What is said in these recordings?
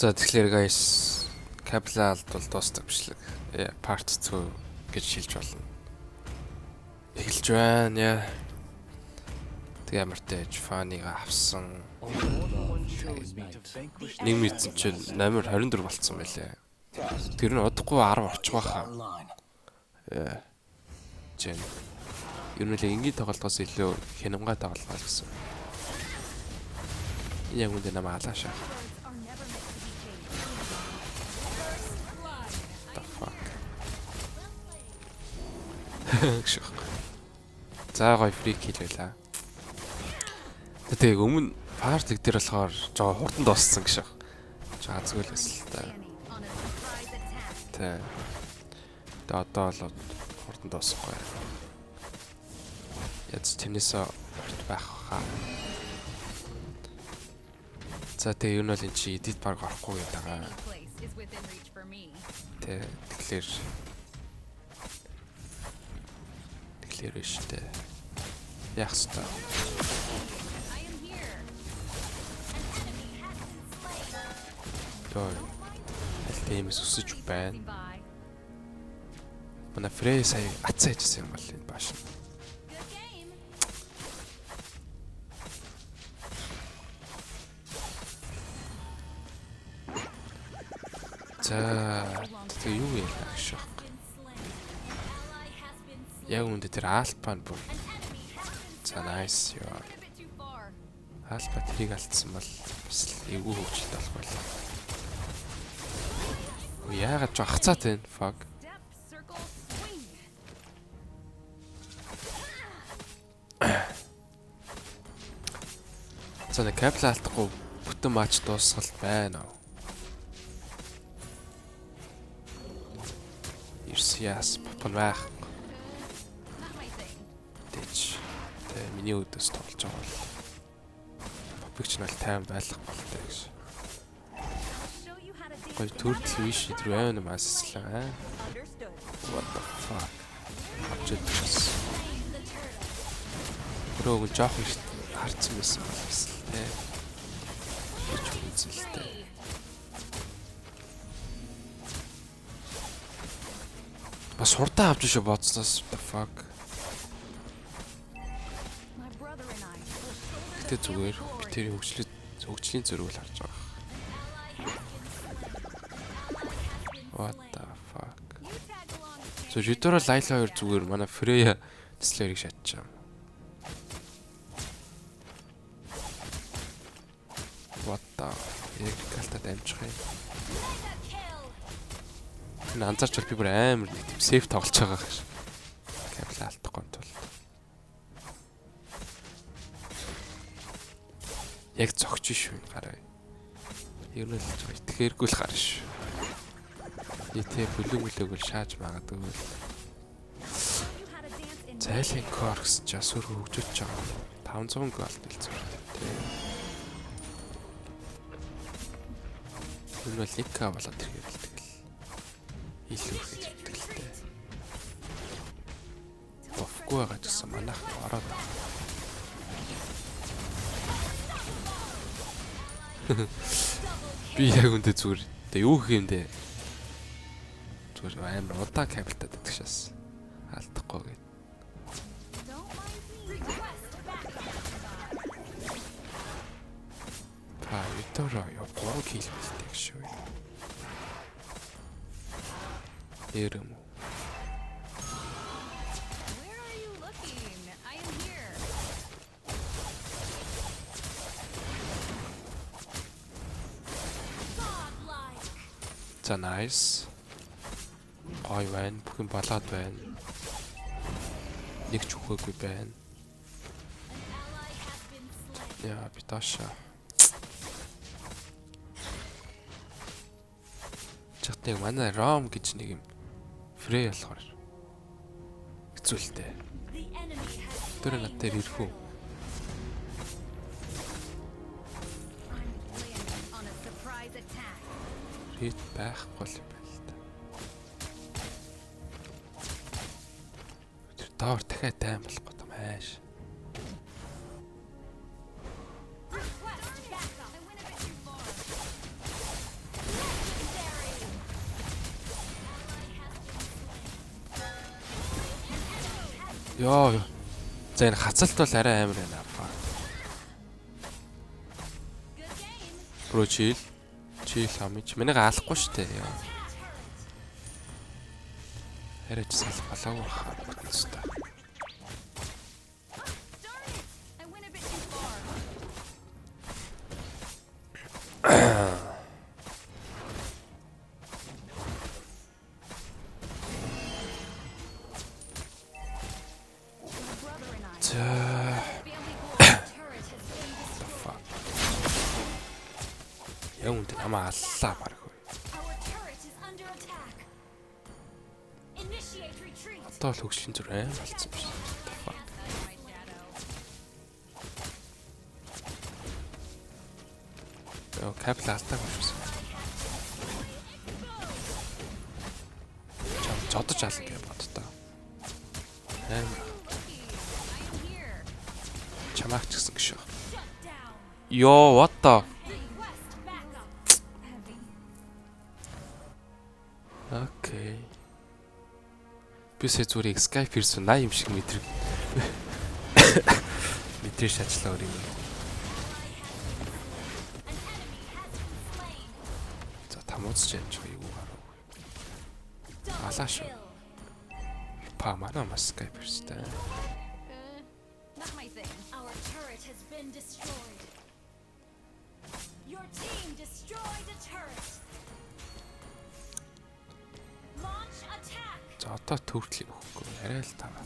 За тэгэхээр guys Capital бол дуустал бичлэг. Part 2 гэж хэлж болно. Эхэлж байна яа. Тэг ямар тааж фанийг авсан. Нэг мэдсэн чинь номер 24 болцсон байлээ. Тэр нь удахгүй 10 очих байхаа. Жин. Ер нь л энгийн тоглолтоос илүү хянамгай тоглолт гэсэн. Яг үндэ намаа алаашаа. За гой фрик хийлээ. Тэгээ өмнө парт дээр болохоор жоо хурдан дууссан гэж. Жоо азгуулээс л та. Тэ. Одоо л хурдан дуусахгүй. Яц тэрнээсээ байх хаа. За тэгээ юу нь бол эн чи эдит баг орохгүй байгаа. Тэ тэгэхээр штэ. Яах вэ? Той. Альтемс өсөж байна. Манай Фрей сая атсаажсэн юм бол энэ бааш. За тэгээ юу яах вэ? Яг үндэ тэр Альпа нь бүр. За nice ёо. Альпа тэрийг алдсан бол бас эвгүй хөвчлөлт болох байлаа. Яагаад ч ахцаад байна? Fuck. За нэг Capital алдахгүй бүтэн матч дуусгалт байна уу? Ирсиас попон байх. Миний өдөөс тоглож байгаа бол попигч нь тайван байх болтой гэж. Гой төрөл биш тэр байна масслаа. What the fuck? Авчиж. Рог жоох их харцсан байсан байна. Гэж үзэлтэй. Бас хурдан авч шүү бодсноос the fuck. Зүгээр тэр хөгжлийн зөрүүл харж байгаа. What the fuck. Жидор Лайла 2 зүгээр манай Фрея дислерийг шатчихсан. What the яг галтад амжих юм. Энэ анзаарч бол би бүр амар нэг тийм сейф тоглож байгаа гэж. Capital алдахгүй тул. Яг зогч шүү гараа. Ер нь л итгээргүй л гарна шүү. Нийтээ бүлэг шааж магадгүй. Зайлын коркс ч асуур хөгжиж байгаа. 500 голд хэлцүү. Энэ бол лика болоод ирэхэд л тэгэл. Илүү хэрэгтэй л дээ. Бофгүй байгаа ч гэсэн манайх ороод байгаа. Би яг үндэ зүгээр. Тэ юу гэх юм бэ? Зүгээр амар удаан Capital даддаг шээс. Алдахгүй гээд. Витора яа 3 кил бэлтэй шүү. Эрэм. За nice. Гой байна. Бүхэн балаад байна. Нэг ч өгөөгүй байна. Яа биташа. Чатыг манай Ром гэж нэг юм Фрей болохоор хэцүүлтэй. Тэр над дээр ирэх үү? Хит байхгүй юм байна л да. Тэр доор дахиад тайм болохгүй юм ааш. Ёо. За энэ хацалт бол арай амар байна апа. Бро чил хамич. Минийг алахгүй штэ. Ёо. Арай ч салах болоогүй хаа гэсэн. Яа үнтэй намаа аллаа баг. Одоо л хөгжлийн зүр аим болцсон биш. Яа капл алдаагүй шүүс. Жодож ална гэж боддоо. Аим. Чамаач гэсэн гэж. Йоо, what the? Окей. Бисээ зүрийг Skype person 80 юм шиг мэдрэг. Мэдрэж ажиллаа өөр юм. За тамууц чанч юу гарав. Алааш. Па манай мас Skype person. Not my thing. Our turret has been destroyed. Your team destroyed a turret. Launch attack. За одоо төвтлийг өгөхгүй. Арай л таваа.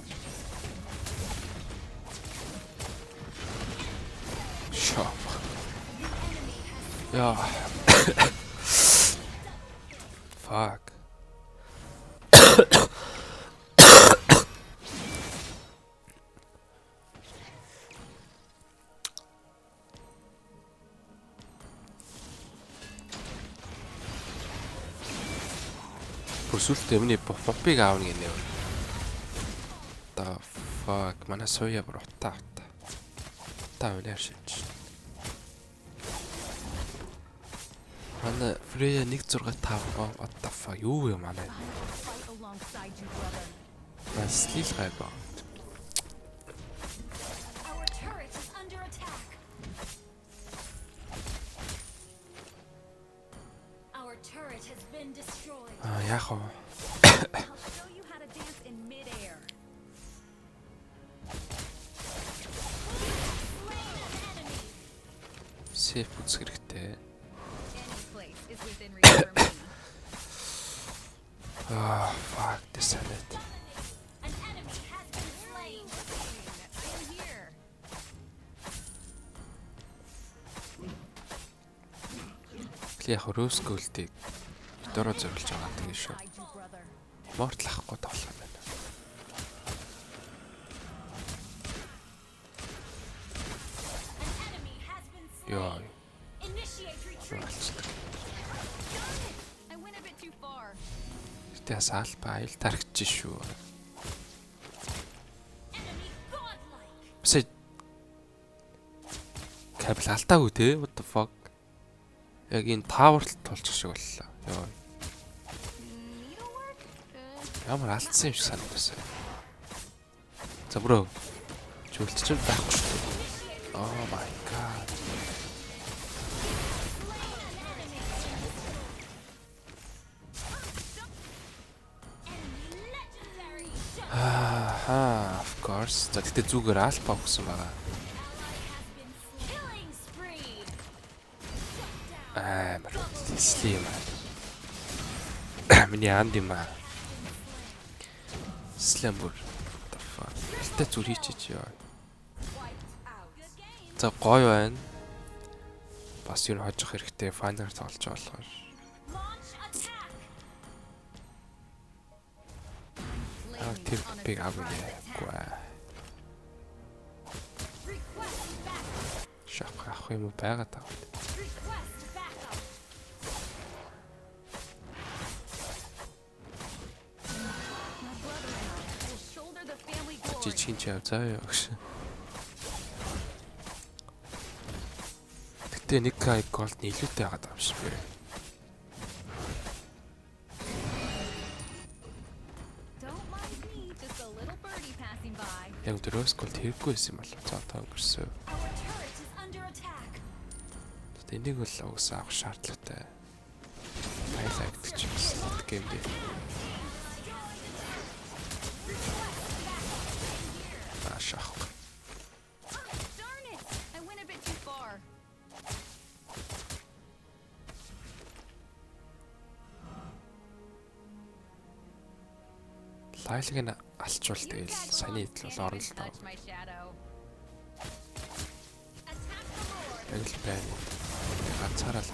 Шоп. Яа. Fuck. Бүрсүүлт юмны попыг аавна гинэ. The fuck манай соёо бүр утаа. Та өнөр шилж. Манай Freya 165 what the fuck юу юм манай. Бас лил гайгаа. Our turret is under attack. Our turret has been destroyed. Яах вэ? I'll show you how to dance in mid-air. Slain an enemy. Сейф үзэх хэрэгтэй. Any place is within reach for me. Fuck this it. An enemy has been slain. I am here. Яг рөөскөлтийг дөрөв зориулж байгаа тийм шүү. Hide you, brother. Мортлахгүй тоглох юм байна. An enemy has been Яа. slain. Initiate retreat. I went a bit too far. Тэс алба аял тархиж шүү. Enemy godlike. Бисээ кабел алдаагүй те what the fuck. Яг энэ тааварт тулчих шиг боллоо. Яа. Needlework? Ямар алдсан юм шиг санагдсан. За бро. Жүлтч байхгүй шүү дээ. Oh my god. Enemy legendary. Of course. За тэгтээ зүгээр альпа өгсөн байгаа. Killing spree. Амар слим. Миний анд юм аа. Слэмбүр. The fuck. Тэ зүр хийчих ёо. За гоё байна. Бас юу хожих хэрэгтэй файнаар тоглож байгаа болохоор. Launch attack. Тэр биг агуулгүй. Request backup. Шах ах юм уу байгаад таа. Request backup. My brother and I will shoulder the family glory. Жижигэн ч яв заа ёо гэж. Гэтэ нэг кай голд нь илүүтэй байгаад байгаа юм шиг байна. Don't mind me, just a little birdie passing by. Яг дрөөскөл хэрэггүй байсан юм болов. За одоо өнгөрсөн. Our turret is under attack. Энийг бол угсаа авах шаардлагатай. Хайлайт гэж хэлдэг гейм дээр. Ашаах. Darn it! I went a bit too far. Лайлыг нь алчвал You тэгэл tag саяны along, идэл бол stand орно and л таа. touch my shadow. Attack the Lord. Яг л байна. Ганцаараа л